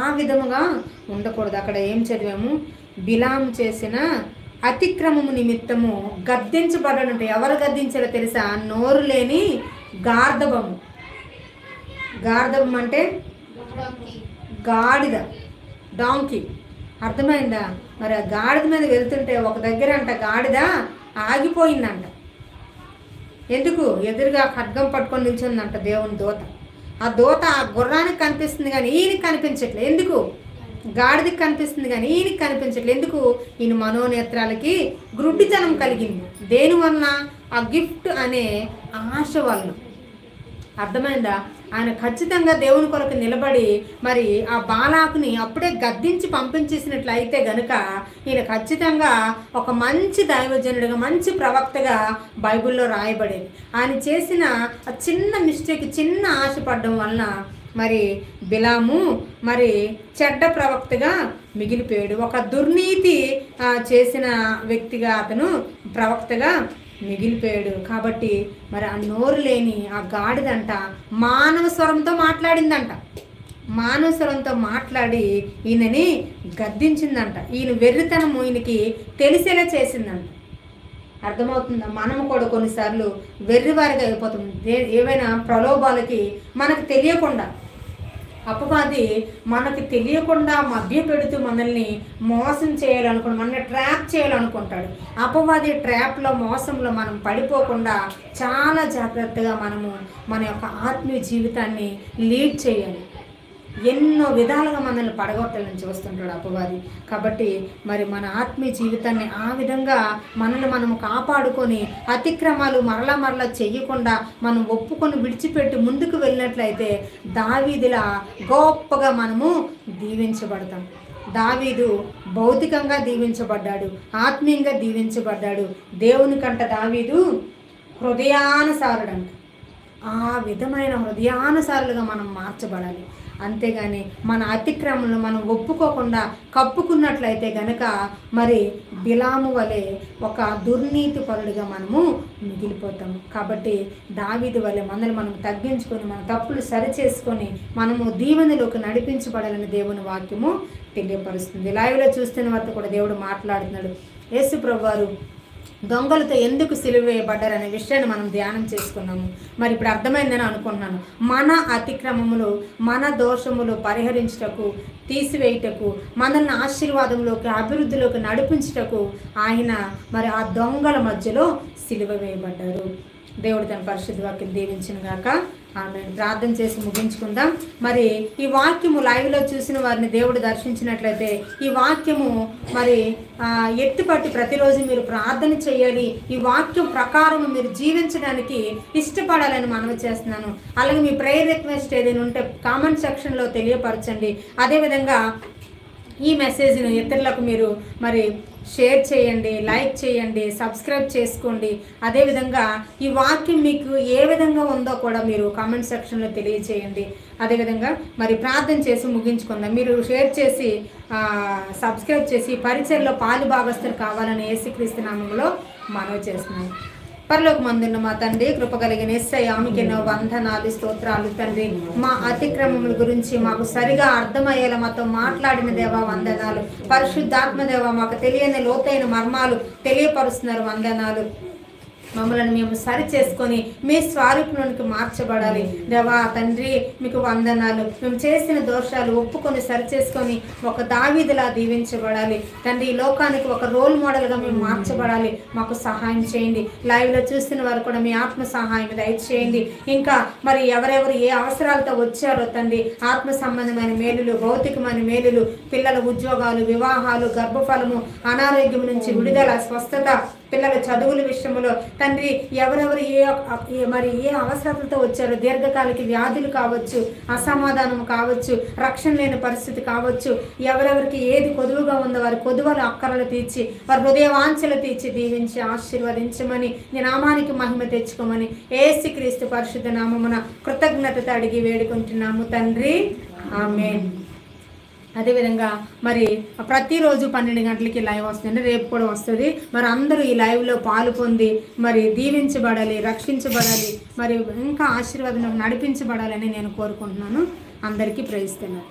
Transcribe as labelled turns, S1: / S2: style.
S1: ఆ విధముగా ఉండకూడదు. అక్కడ ఏం చదివాము? బిలాము చేసిన అతిక్రమము నిమిత్తము గద్దించబడనంటే ఎవరు గద్దించారో తెలుసా? నోరు లేని గార్ధబము. గార్ధబం అంటే గాడిద, డాంకీ. అర్థమైందా? మరి ఆ గాడిద మీద వెళ్తుంటే ఒక దగ్గర అంట గాడిద ఆగిపోయిందంట. ఎందుకు? ఎదురుగా ఖడ్గం పట్టుకొని నిల్చుందంట దేవుని దూత. ఆ దూత ఆ గుర్రానికి కనిపిస్తుంది కానీ ఈయనకి కనిపించట్లేదు. ఎందుకు? గాడిదకి కనిపిస్తుంది కానీ ఈయనకి కనిపించట్లేదు. ఎందుకు? ఈయన మనోనేత్రాలకి గ్రుడ్డితనం కలిగింది. దేని వలన? ఆ గిఫ్ట్ అనే ఆశ వలన. అర్థమైందా? ఆయన ఖచ్చితంగా దేవుని కొరకు నిలబడి మరి ఆ బాలాకుని అప్పుడే గద్దించి పంపించేసినట్లయితే గనుక ఈయన ఖచ్చితంగా ఒక మంచి దైవజనుడిగా, మంచి ప్రవక్తగా బైబిల్లో రాయబడేది. ఆయన చేసిన ఆ చిన్న మిస్టేక్, చిన్న ఆశపడడం వలన మరి బిలాము మరి చెడ్డ ప్రవక్తగా మిగిలిపోయాడు. ఒక దుర్నీతి చేసిన వ్యక్తిగా అతను ప్రవక్తగా మిగిలిపోయాడు. కాబట్టి మరి ఆ నోరు లేని ఆ గాడిదంట మానవ స్వరంతో మాట్లాడిందంట. మానవ స్వరంతో మాట్లాడి ఈయనని గద్దించిందంట. ఈయన వెర్రితనము ఈయనకి తెలిసేలా చేసిందంట. అర్థమవుతుందా? మనము కూడా కొన్నిసార్లు వెర్రివారిగా అయిపోతాం. ఏవైనా ప్రలోభాలకి మనకు తెలియకుండా, అపవాది మనకి తెలియకుండా మభ్య పెడుతూ మనల్ని మోసం చేయాలనుకుంటాడు, మనల్ని ట్రాప్ చేయాలనుకుంటాడు. అపవాది ట్రాప్లో, మోసంలో మనం పడిపోకుండా చాలా జాగ్రత్తగా మనము మన యొక్క ఆత్మీయ జీవితాన్ని లీడ్ చేయాలి. ఎన్నో విధాలుగా మనల్ని పడగొట్టాలని చూస్తుంటాడు అపవాది. కాబట్టి మరి మన ఆత్మీయ జీవితాన్ని ఆ విధంగా మనల్ని మనము కాపాడుకొని అతిక్రమాలు మరలా చెయ్యకుండా మనం ఒప్పుకొని విడిచిపెట్టి ముందుకు వెళ్ళినట్లయితే దావీదులా గొప్పగా మనము దీవించబడతాం. దావీదు భౌతికంగా దీవించబడ్డాడు, ఆత్మీయంగా దీవించబడ్డాడు. దేవుని కంట దావీదు హృదయానుసారుడంట. ఆ విధమైన హృదయానుసారులుగా మనం మార్చబడాలి. అంతేగాని మన అతిక్రమణను మనం ఒప్పుకోకుండా కప్పుకున్నట్లయితే గనక మరి బిలాము వలె ఒక దుర్నీతి పరుడిగా మనము మిగిలిపోతాము. కాబట్టి దావీదు వలె మనల్ని మనం తగ్గించుకొని మన తప్పులు సరిచేసుకొని మనము దీవెనలోకి నడిపించబడాలని దేవుని వాక్యము తెలియపరుస్తుంది. లైవ్లో చూస్తున్న వారితో కూడా దేవుడు మాట్లాడుతున్నాడు. యేసు ప్రభువారు దొంగలతో ఎందుకు సిలువ వేయబడ్డారనే విషయాన్ని మనం ధ్యానం చేసుకున్నాము. మరి ఇప్పుడు అర్థమైందని అనుకుంటున్నాను. మన అతిక్రమములు, మన దోషములు పరిహరించుటకు, తీసివేయుటకు, మనల్ని ఆశీర్వాదంలోకి, అభివృద్ధిలోకి నడిపించుటకు ఆయన మరి ఆ దొంగల మధ్యలో సిలువ వేయబడ్డారు. దేవుడు తన పరిశుద్ధ వాక్యం దీవించిన గాక. ఆమె ప్రార్థన చేసి ముగించుకుందాం. మరి ఈ వాక్యము లైవ్లో చూసిన వారిని దేవుడు దర్శించినట్లయితే ఈ వాక్యము మరి ఎత్తుపట్టి ప్రతిరోజు మీరు ప్రార్థన చేయాలి. ఈ వాక్యం ప్రకారం మీరు జీవించడానికి ఇష్టపడాలని మనవి చేస్తున్నాను. అలాగే మీ ప్రేయర్ రిక్వెస్ట్ ఏదైనా ఉంటే కామెంట్ సెక్షన్లో తెలియపరచండి. అదేవిధంగా ఈ మెసేజ్ను ఇతరులకు మీరు మరి షేర్ చేయండి, లైక్ చేయండి, సబ్స్క్రైబ్ చేసుకోండి. అదేవిధంగా ఈ వాక్యం మీకు ఏ విధంగా ఉందో కూడా మీరు కామెంట్ సెక్షన్లో తెలియచేయండి. అదేవిధంగా మరి ప్రార్థన చేసి ముగించుకుందాం. మీరు షేర్ చేసి సబ్స్క్రైబ్ చేసి పరిచయంలో పాలు భాగస్తులు కావాలని యేసుక్రీస్తు నామములో మనవి చేస్తున్నాను. పరలోకమందున్న మా తండ్రి, కృప కలిగిన యేసయ్య, ఆమెకెన్నో వందనాలు, స్తోత్రాలు తండ్రి. మా అతిక్రమముల గురించి మాకు సరిగా అర్థమయ్యేలా మాతో మాట్లాడిన దేవా వందనాలు. పరిశుద్ధాత్మ దేవా మాకు తెలియని లోతైన మర్మాలు తెలియపరుస్తున్నారు, వందనాలు. మమ్మల్ని మేము సరి చేసుకొని మీ స్వరూపంలోనికి మార్చబడాలి దేవా తండ్రి. మీకు వందనాలు. మేము చేసిన దోషాలు ఒప్పుకొని సరి చేసుకొని ఒక దావీదులా దీవించబడాలి తండ్రి. ఈ లోకానికి ఒక రోల్ మోడల్గా మేము మార్చబడాలి. మాకు సహాయం చేయండి. లైవ్లో చూస్తున్న వారు కూడా మీ ఆత్మ సహాయం దయచేయండి. ఇంకా మరి ఎవరెవరు ఏ అవసరాలతో వచ్చారో తండ్రి, ఆత్మ సంబంధమైన మేలులు, భౌతికమైన మేలులు, పిల్లల ఉద్యోగాలు, వివాహాలు, గర్భఫలము, అనారోగ్యం నుంచి విడుదల, స్వస్థత, పిల్లల చదువుల విషయంలో తండ్రి, ఎవరెవరు ఏ అవసరాలతో వచ్చారో, దీర్ఘకాలిక వ్యాధులు కావచ్చు, అసమాధానం కావచ్చు, రక్షణ లేని పరిస్థితి కావచ్చు, ఎవరెవరికి ఏది కొదువుగా ఉందో వారి కొదువలు అక్కరలు తీర్చి, వారి హృదయ వాంఛలు తీర్చి దీవించి ఆశీర్వదించమని, నీ నామానికి మహిమ తెచ్చుకోమని యేసుక్రీస్తు పరిశుద్ధ నామమున కృతజ్ఞతతో అడిగి వేడుకుంటున్నాము తండ్రి. ఆమేన్. అదేవిధంగా మరి ప్రతిరోజు 12 గంటలకి లైవ్ వస్తుంది, రేపు కూడా వస్తుంది. మరి అందరూ ఈ లైవ్లో పాలు పొంది మరి దీవించబడాలి, రక్షించబడాలి, మరి ఇంకా ఆశీర్వాదం నడిపించబడాలని నేను కోరుకుంటున్నాను. అందరికీ ప్రేయిస్తున్నాను.